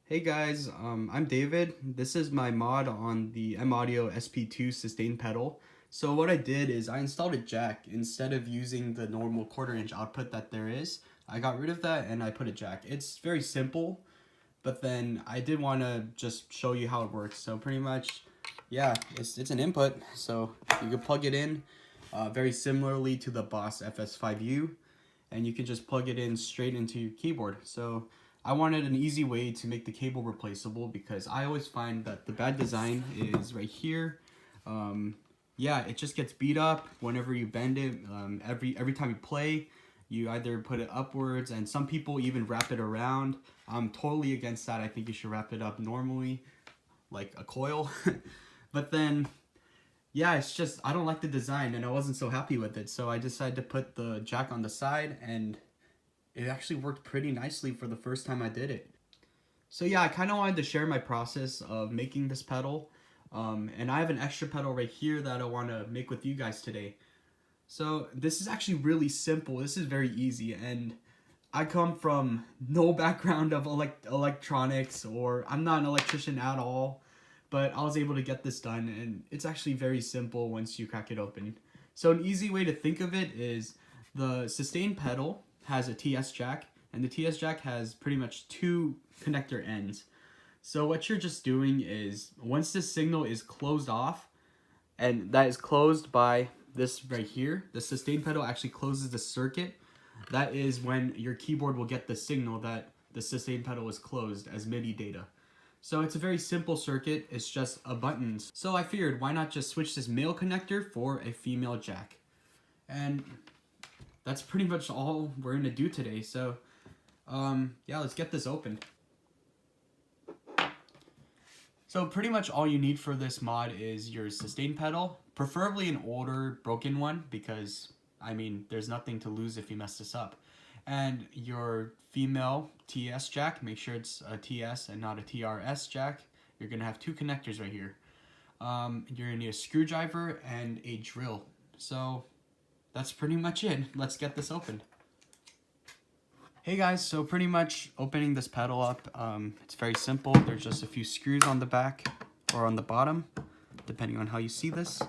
Hey guys, I'm David. This is my mod on the M-Audio SP2 sustain pedal. So what I did is I installed a jack instead of using the normal 1/4" output that there is. I got rid of that and I put a jack. It's very simple, but then I did want to just show you how it works. So pretty much, yeah, it's an input. So you can plug it in very similarly to the Boss FS5U, and you can just plug it in straight into your keyboard. So I wanted an easy way to make the cable replaceable because I always find that the bad design is right here. Yeah, it just gets beat up whenever you bend it. Every time you play, you either put it upwards, and some people even wrap it around. I'm totally against that. I think you should wrap it up normally, like a coil. But then, yeah, it's just, I don't like the design and I wasn't so happy with it. So I decided to put the jack on the side, and it actually worked pretty nicely for the first time I did it. So yeah, I kind of wanted to share my process of making this pedal. And I have an extra pedal right here that I want to make with you guys today. So this is actually really simple. This is very easy, and I come from no background of electronics, or I'm not an electrician at all, but I was able to get this done, and it's actually very simple once you crack it open. So an easy way to think of it is the sustain pedal has a TS jack, and the TS jack has pretty much two connector ends. So what you're just doing is, once this signal is closed off, and that is closed by this right here, the sustain pedal actually closes the circuit. That is when your keyboard will get the signal that the sustain pedal is closed as MIDI data. So it's a very simple circuit, it's just a buttons. So I figured, why not just switch this male connector for a female jack? And that's pretty much all we're gonna do today. So yeah, let's get this opened. So pretty much all you need for this mod is your sustain pedal, preferably an older broken one, because I mean there's nothing to lose if you mess this up. And your female TS jack, make sure it's a TS and not a TRS jack. You're gonna have two connectors right here. You're gonna need a screwdriver and a drill. So that's pretty much it. Let's get this opened. Hey guys, so pretty much opening this pedal up, it's very simple. There's just a few screws on the back or on the bottom, depending on how you see this.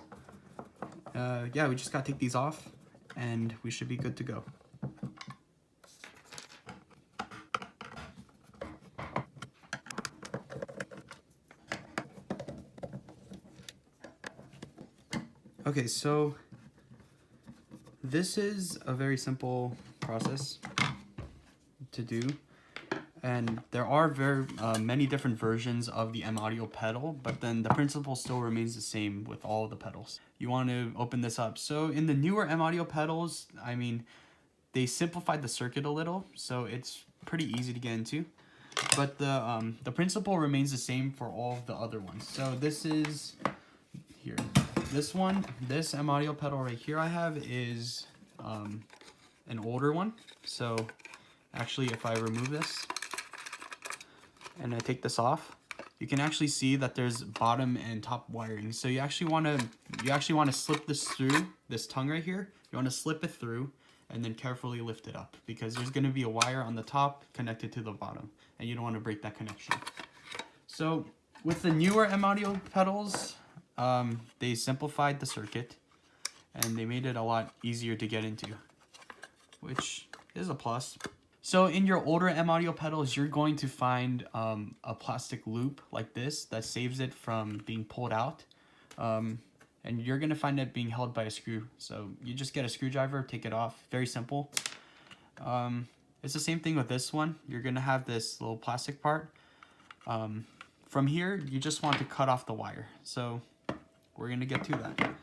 Yeah, we just gotta take these off and we should be good to go. Okay, so this is a very simple process to do, and there are very many different versions of the M-Audio pedal, but then the principle still remains the same with all the pedals. You want to open this up. So in the newer M-Audio pedals, I mean, they simplified the circuit a little, so it's pretty easy to get into, but the principle remains the same for all of the other ones. So this is here. This M-Audio pedal right here I have is an older one. So actually, if I remove this and I take this off, you can actually see that there's bottom and top wiring. So you actually want to slip this through this tongue right here. You want to slip it through and then carefully lift it up, because there's going to be a wire on the top connected to the bottom, and you don't want to break that connection. So with the newer M-Audio pedals, they simplified the circuit and they made it a lot easier to get into, which is a plus. So in your older M-Audio pedals, you're going to find a plastic loop like this that saves it from being pulled out. And you're going to find it being held by a screw. So you just get a screwdriver, take it off. Very simple. It's the same thing with this one. You're going to have this little plastic part. From here, you just want to cut off the wire. So we're going to get to that.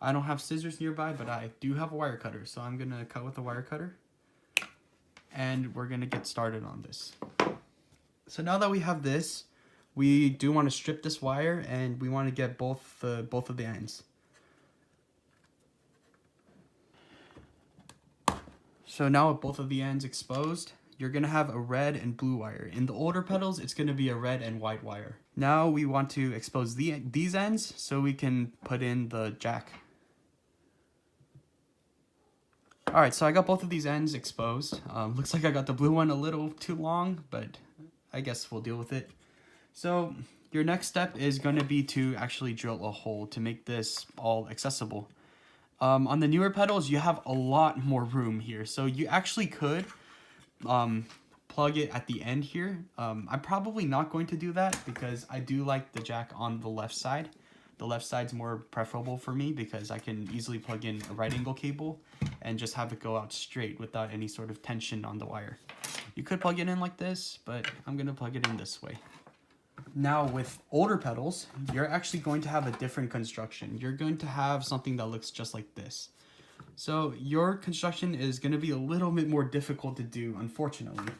I don't have scissors nearby, but I do have a wire cutter. So I'm going to cut with a wire cutter. And we're going to get started on this. So now that we have this, we do want to strip this wire, and we want to get both of the ends. So now with both of the ends exposed, you're going to have a red and blue wire. In the older pedals, it's going to be a red and white wire. Now we want to expose these ends so we can put in the jack. Alright, so I got both of these ends exposed. Looks like I got the blue one a little too long, but I guess we'll deal with it. So your next step is going to be to actually drill a hole to make this all accessible. On the newer pedals, you have a lot more room here. So you actually could plug it at the end here. I'm probably not going to do that because I do like the jack on the left side. The left side's more preferable for me because I can easily plug in a right angle cable and just have it go out straight without any sort of tension on the wire. You could plug it in like this, but I'm gonna plug it in this way. Now with older pedals, you're actually going to have a different construction. You're going to have something that looks just like this. So your construction is going to be a little bit more difficult to do, unfortunately.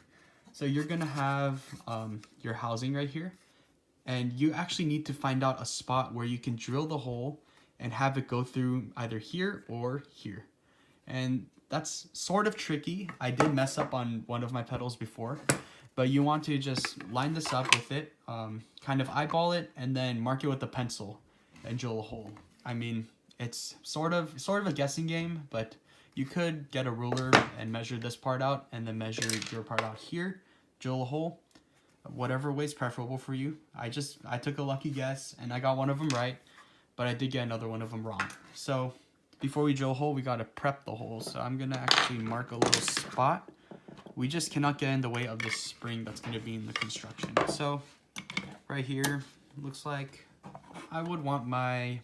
So you're going to have your housing right here, and you actually need to find out a spot where you can drill the hole and have it go through either here or here. And that's sort of tricky. I did mess up on one of my pedals before, but you want to just line this up with it, kind of eyeball it, and then mark it with a pencil and drill a hole. I mean, it's sort of a guessing game, but you could get a ruler and measure this part out and then measure your part out here, drill a hole, whatever way is preferable for you. I took a lucky guess and I got one of them right, but I did get another one of them wrong. So before we drill a hole, we got to prep the hole. So I'm going to actually mark a little spot. We just cannot get in the way of the spring that's going to be in the construction. So right here, looks like I would want my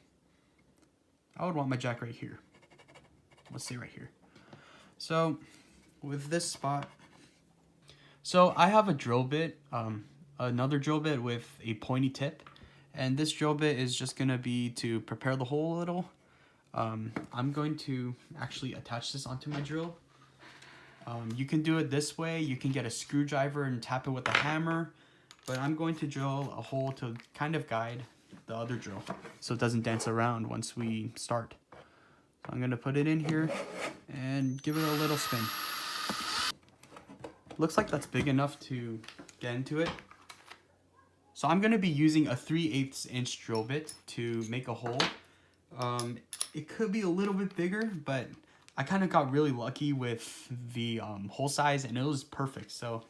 jack right here. Let's say right here. So with this spot, so I have a drill bit, another drill bit with a pointy tip, and this drill bit is just going to be to prepare the hole a little. I'm going to actually attach this onto my drill. You can do it this way. You can get a screwdriver and tap it with a hammer, but I'm going to drill a hole to kind of guide the other drill so it doesn't dance around once we start. So I'm going to put it in here and give it a little spin. Looks like that's big enough to get into it. So I'm going to be using a 3/8 inch drill bit to make a hole. It could be a little bit bigger, but I kind of got really lucky with the hole size and it was perfect. So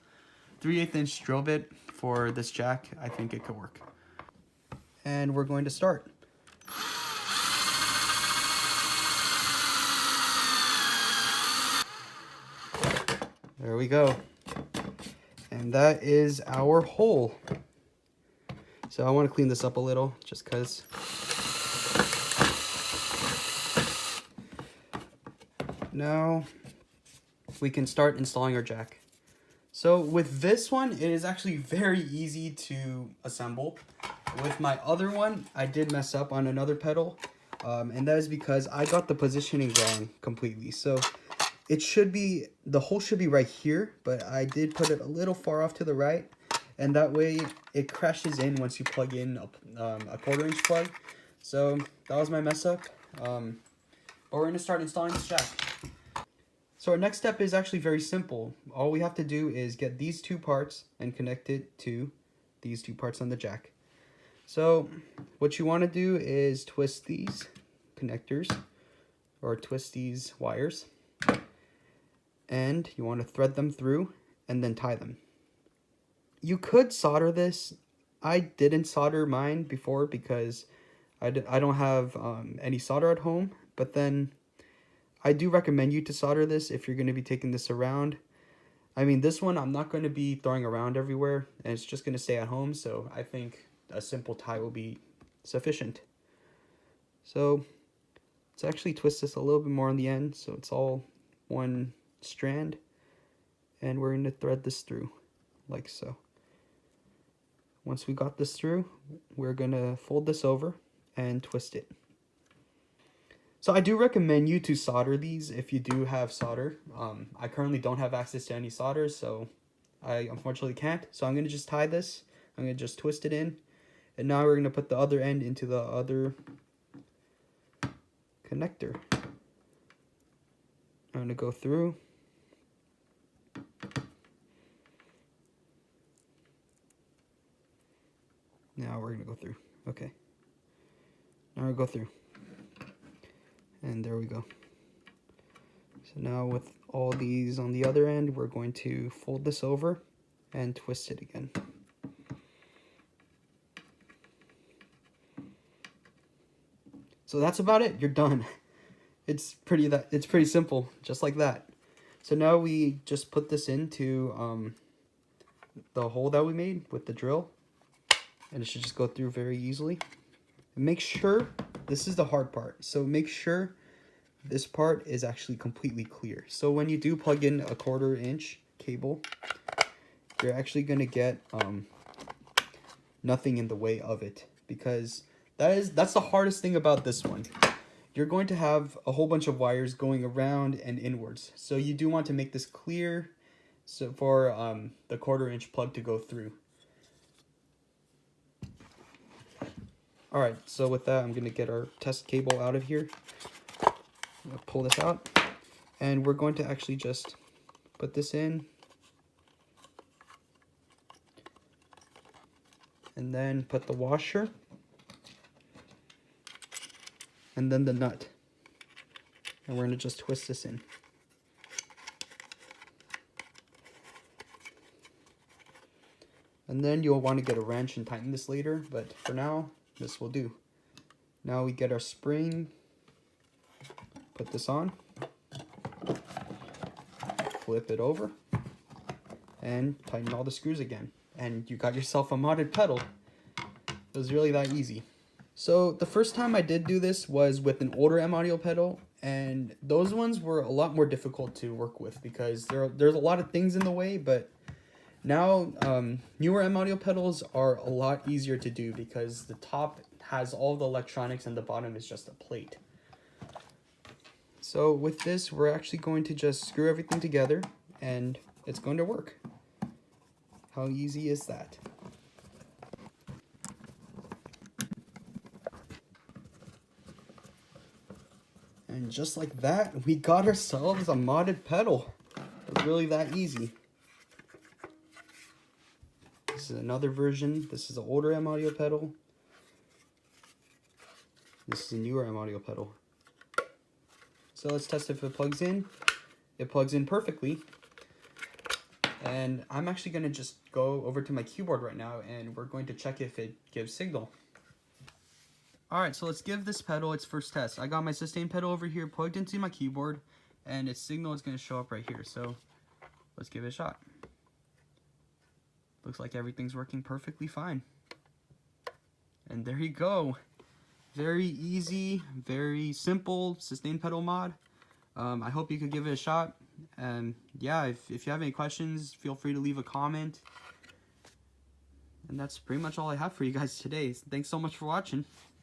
3/8 inch drill bit for this jack, I think it could work. And we're going to start. There we go. And that is our hole. So I want to clean this up a little just because. Now we can start installing our jack. So with this one, it is actually very easy to assemble. With my other one, I did mess up on another pedal, and that is because I got the positioning wrong completely. So it should be, the hole should be right here, but I did put it a little far off to the right, and that way it crashes in once you plug in a 1/4 inch plug. So that was my mess up, but we're going to start installing this jack. So our next step is actually very simple. All we have to do is get these two parts and connect it to these two parts on the jack. So what you want to do is twist these connectors or twist these wires, and you want to thread them through and then tie them. You could solder this. I didn't solder mine before because I don't have any solder at home, but then I do recommend you to solder this if you're going to be taking this around. I mean, this one I'm not going to be throwing around everywhere, and it's just going to stay at home, so I think a simple tie will be sufficient. So let's actually twist this a little bit more on the end so it's all one strand, and we're going to thread this through like so. Once we got this through, we're going to fold this over and twist it. So I do recommend you to solder these if you do have solder. I currently don't have access to any solder, so I unfortunately can't. So I'm going to just tie this. I'm going to just twist it in. And now we're going to put the other end into the other connector. I'm going to go through. Now we're going to go through. Okay. Now we'll go through. And there we go. So now with all these on the other end, we're going to fold this over and twist it again. So that's about it. You're done. It's pretty simple, just like that. So now we just put this into the hole that we made with the drill, and it should just go through very easily. And make sure, this is the hard part, so make sure this part is actually completely clear. So when you do plug in a 1/4 inch cable, you're actually going to get nothing in the way of it, because that's the hardest thing about this one. You're going to have a whole bunch of wires going around and inwards, so you do want to make this clear so for the 1/4 inch plug to go through. Alright, so with that, I'm going to get our test cable out of here. I'm going to pull this out, and we're going to actually just put this in, and then put the washer, and then the nut, and we're going to just twist this in. And then you'll want to get a wrench and tighten this later, but for now, this will do. Now we get our spring, put this on, flip it over, and tighten all the screws again. And you got yourself a modded pedal. It was really that easy. So the first time I did do this was with an older M Audio pedal, and those ones were a lot more difficult to work with because there's a lot of things in the way, but now newer M Audio pedals are a lot easier to do because the top has all the electronics and the bottom is just a plate. So with this, we're actually going to just screw everything together and it's going to work. How easy is that? And just like that, we got ourselves a modded pedal. It's really that easy. This is another version. This is an older M Audio pedal. This is a newer M Audio pedal. So let's test if it plugs in. It plugs in perfectly. And I'm actually going to just go over to my keyboard right now and we're going to check if it gives signal. Alright, so let's give this pedal its first test. I got my sustain pedal over here plugged into my keyboard and its signal is going to show up right here. So let's give it a shot. Looks like everything's working perfectly fine. And there you go. Very easy, very simple sustain pedal mod. I hope you could give it a shot. And yeah, if you have any questions, feel free to leave a comment. And that's pretty much all I have for you guys today. Thanks so much for watching.